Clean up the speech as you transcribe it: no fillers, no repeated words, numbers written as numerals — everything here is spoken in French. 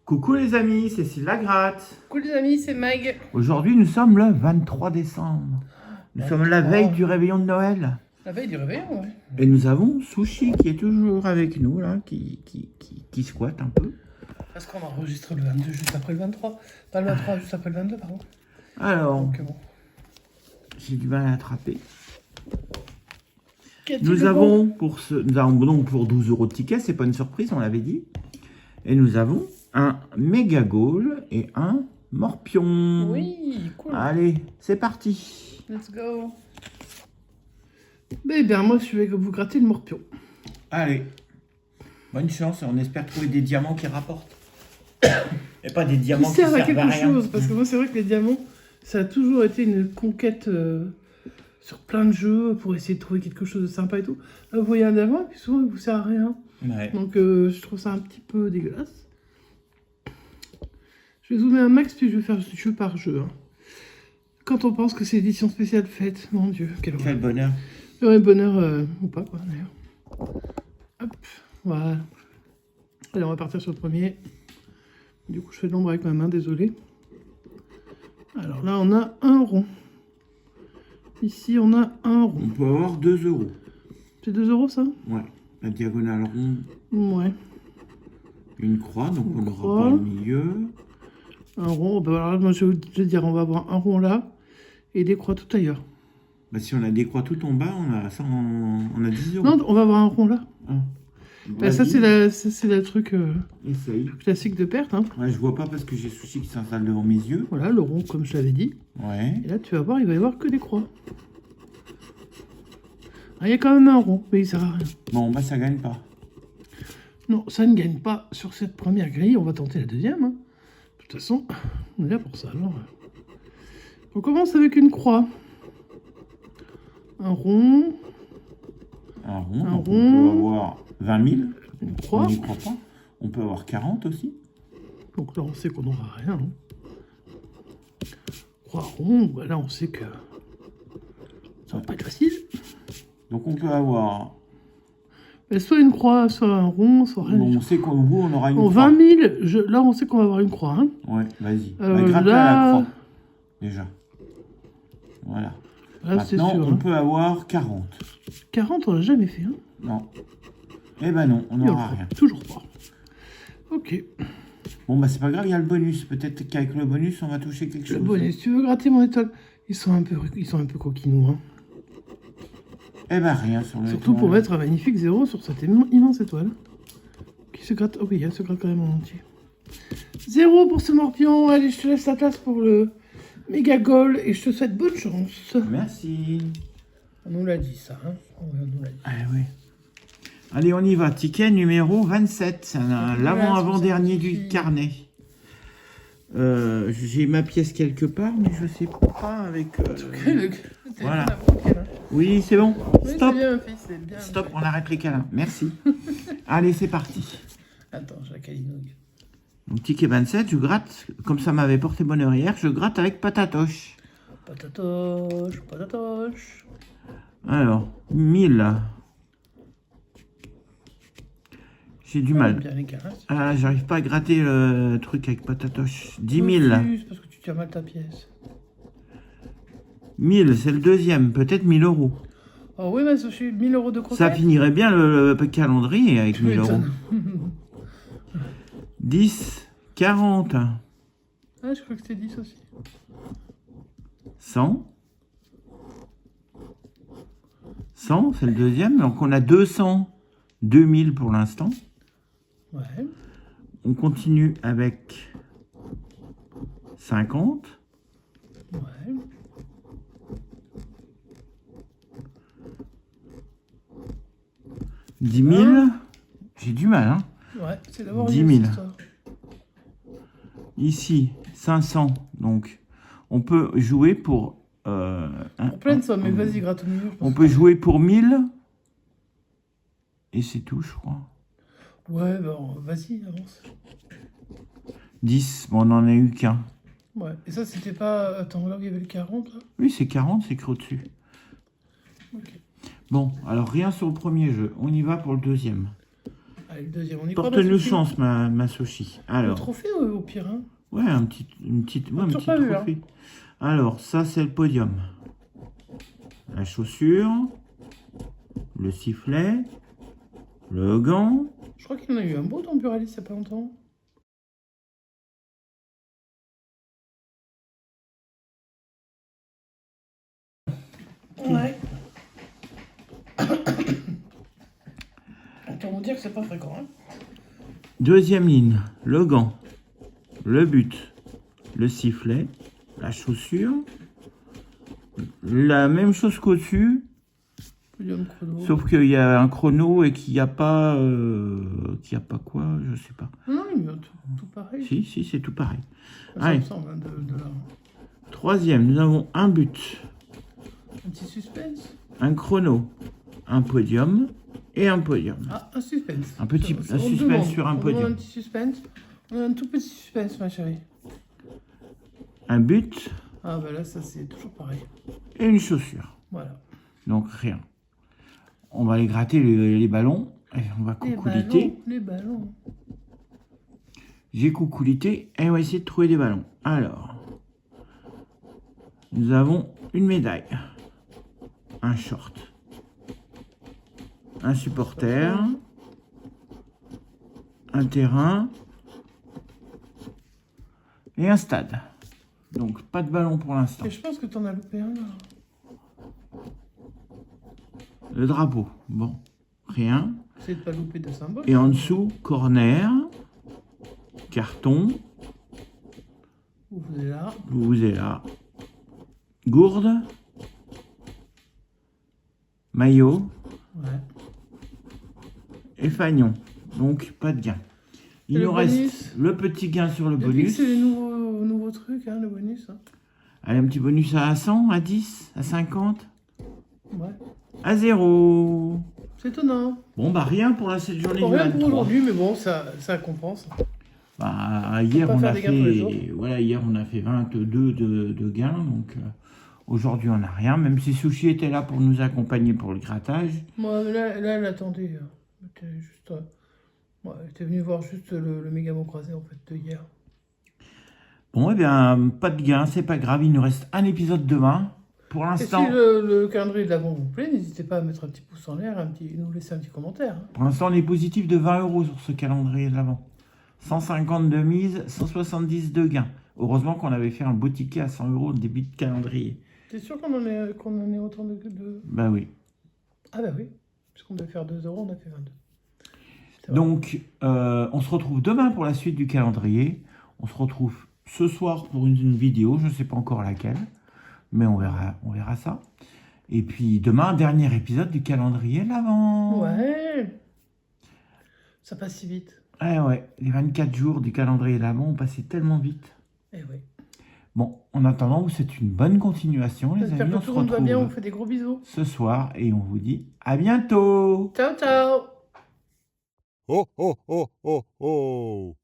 Coucou les amis, c'est Cécile Lagratte. Coucou les amis, c'est Mag. Aujourd'hui, nous sommes le 23 décembre. Nous sommes la veille du réveillon de Noël. La veille du réveillon, ouais. Et nous avons Sushi qui est toujours avec nous, là, qui squatte un peu. Parce qu'on enregistre le 22 juste après le 23. Pas le 23, juste après le 22, pardon. Alors, Donc bon. j'ai du mal à attraper. Qu'as-tu Nous de avons pour donc pour 12 € de ticket, c'est pas une surprise, on l'avait dit. Et nous avons un méga goal et un morpion. bon? Oui, cool. Allez, c'est parti. Let's go. Ben bien, moi je vais vous gratter le morpion. Allez, bonne chance et on espère trouver des diamants qui rapportent. Et pas des diamants qui servent servent à quelque à rien. chose, parce que moi c'est vrai que les diamants, ça a toujours été une conquête sur plein de jeux pour essayer de trouver quelque chose de sympa et tout. Là, vous voyez un diamant et puis souvent il vous sert à rien. Ouais. Donc je trouve ça un petit peu dégueulasse. Je vais zoomer un max puis je vais faire jeu par jeu. Hein. Quand on pense que c'est édition spéciale fête, mon dieu, quel Quel bonheur. ouais, bonheur ou pas quoi d'ailleurs. Hop, voilà. Allez, on va partir sur le premier. Du coup, je fais de l'ombre avec ma main, désolé. Alors là, on a un rond. Ici, on a un On rond. peut avoir 2 €. C'est 2 € ça? Ouais. La diagonale ronde, Ouais. une croix, donc Une on croix. n'aura pas le milieu. Un rond. Ben alors, moi, je vais dire, on va avoir un rond là et des croix tout ailleurs. Bah, si on a des croix tout en bas, on a 10 €. Non, on va avoir un rond là. Ah. Ben, ça, c'est le truc Essaye. classique de perte. Hein. Ouais, je vois pas parce que j'ai Sushi qui s'installe devant mes yeux. Voilà, le rond, comme je l'avais dit. Ouais. Et là, tu vas voir, il va y avoir que des croix. Ah, il y a quand même un rond, mais il sert à rien. Bon, bah ça gagne pas. Non, ça ne gagne pas sur cette première grille. On va tenter la deuxième. Hein. De toute façon, on est là pour ça. Alors. On commence avec une croix. Un rond. Un rond, Un donc rond. on peut avoir 20 000. Une croix. On n'y croit pas. On peut avoir 40 aussi. Donc là, on sait qu'on n'aura rien. Hein. Croix rond, voilà, on sait que ça va pas être facile. Donc on peut avoir... Mais soit une croix, soit un rond, soit rien. Bon, du on tout. sait qu'en haut, on aura une Bon, croix. 20 000, là, on sait qu'on va avoir une croix. Hein. Ouais, vas-y. Là- Gratte la croix. Déjà. Voilà. Là, c'est Maintenant, sûr. on Hein. peut avoir 40. 40, on l'a jamais fait. Hein. Non. Eh ben non, on Et on n'aura le fera rien. toujours pas. Ok. Bon, bah c'est pas grave, il y a le bonus. Peut-être qu'avec le bonus, on va toucher quelque chose. Le bonus, tu veux gratter mon étoile? Ils sont un peu coquinous. Hein. Eh ben rien sur le Surtout pour mettre un magnifique 0 sur cette immense étoile. Qui se gratte. Oh oui, elle se gratte quand même en entier. 0 pour ce morpion. Allez, je te laisse la place pour le méga goal et je te souhaite bonne chance. Merci. On nous l'a dit ça. Hein. On nous l'a dit. Ah oui. Allez, on y va. Ticket numéro 27. C'est l'avant-avant-dernier du carnet. J'ai ma pièce quelque part, mais je sais pas avec... Voilà. Oui, c'est bon. Stop. C'est bien, fils, c'est bien. Stop, on arrête les câlins. Merci. Allez, c'est parti. Attends, j'ai la calinouille. Donc, ticket 27, je gratte, comme ça m'avait porté bonheur hier, je gratte avec patatoche. Patatoche, patatoche. Alors, 1000. J'ai du mal. Bien les carrés. Ah, j'arrive pas à gratter le truc avec patatoche. 10 000. C'est parce que tu tiens mal ta pièce. 1000, c'est le deuxième, peut-être 1000 €. Oh oui, mais je suis 1000 € de croquettes. Ça finirait bien le calendrier avec 1000 €. 10, 40, Ah, je crois que c'était 10 aussi. 100. 100, c'est le deuxième. Donc on a 200, 2000 pour l'instant. Ouais. On continue avec 50. Ouais. 10 000. J'ai du mal, hein. Ouais, c'est d'abord 10 000. une histoire. Ici, 500. Donc, on peut jouer pour... Pour plein de sommes, mais vas-y, gratte au milieu. On peut jouer pour 1000. Et c'est tout, je crois. Ouais, bon, vas-y, avance. 10. Bon, on n'en a eu qu'un. Ouais, et ça, c'était pas... Attends, là où il y avait le 40, là. Oui, c'est 40, c'est écrit au-dessus. Ok. Bon, alors rien sur le premier jeu. On y va pour le deuxième. Allez, le deuxième, on y croit. Porte-nous Sophie. chance, ma Sophie. Le Alors, trophée au pire. Hein. ouais, un petit toujours pas vu, hein. trophée. Alors, ça, c'est le podium. La chaussure, le sifflet, le gant. Je crois qu'il y en a eu un beau dans Buralice il n'y a pas longtemps. Ouais. Autant vous dire que c'est pas fréquent. Hein. Deuxième ligne, le gant, le but, le sifflet, la chaussure. La même chose qu'au-dessus, Podium chrono. sauf qu'il y a un chrono et qu'il n'y a pas... quoi, je sais pas. Non, il y a tout pareil. Si, c'est tout pareil. Ça Allez. me semble, hein, de là. Troisième, nous avons un but, Un petit suspense. un chrono, un podium et un podium. Ah, un suspense. Un petit Ça, un on suspense demande. sur un On demande podium. un petit suspense. On a un tout petit suspense, ma chérie. Un but Ah, bah là, ça, c'est toujours pareil. et une chaussure. Voilà. Donc rien. On va aller gratter les ballons. Et on va coucouliter. Les ballons. J'ai coucoulité et on va essayer de trouver des ballons. Alors, nous avons une médaille, un short, un supporter, un terrain et un stade. Donc pas de ballon pour l'instant. Et je pense que t'en as loupé un, là. Le drapeau, bon, rien. C'est de pas louper de symbole. Et en dessous, corner, carton, Vous êtes là. vous êtes là, gourde, maillot Ouais. et fanion. Donc pas de gain. Il Et le nous reste bonus le petit gain sur le Depuis que bonus. c'est les nouveaux trucs, hein, le bonus. Hein. Allez, un petit bonus à 100, à 10, à 50, Ouais. à 0. C'est étonnant. Bon, bah rien pour la 7 journée Bon, du rien pour 23. aujourd'hui, mais bon, ça compense. Bah, hier, pas on faire a des gains tous les jours. fait, voilà, hier, on a fait 22 de gains. Donc, aujourd'hui, on n'a rien. Même si Sushi était là pour nous accompagner pour le grattage. Moi, là, elle attendait. Elle était juste. Ouais, elle était venue voir juste le méga mot croisé, en fait, de hier. Bon, eh bien, pas de gain, c'est pas grave. Il nous reste un épisode demain. Pour Et l'instant, si le calendrier de l'avant vous plaît, n'hésitez pas à mettre un petit pouce en l'air, nous laisser un petit commentaire. Hein. pour l'instant, on est positif de 20 € sur ce calendrier de l'avant. 150 de mise, 170 de gains. Heureusement qu'on avait fait un beau ticket à 100 € au début de calendrier. T'es sûr qu'on en est autant de... Bah oui. Ah bah oui, puisqu'on devait faire 2 €, on a fait 22. C'est vrai. Donc, on se retrouve demain pour la suite du calendrier. On se retrouve ce soir pour une vidéo, je ne sais pas encore laquelle, mais on verra ça. Et puis demain, dernier épisode du calendrier de l'Avent. Ouais. Ça passe si vite. Ouais, les 24 jours du calendrier de l'Avent ont passé tellement vite. Eh oui. Bon, en attendant, vous c'est une bonne continuation, les J'espère amis. que On tout se le monde va bien, on vous retrouve fait des gros bisous. ce soir et on vous dit à bientôt. Ciao, ciao. Ho, ho, ho, ho, ho.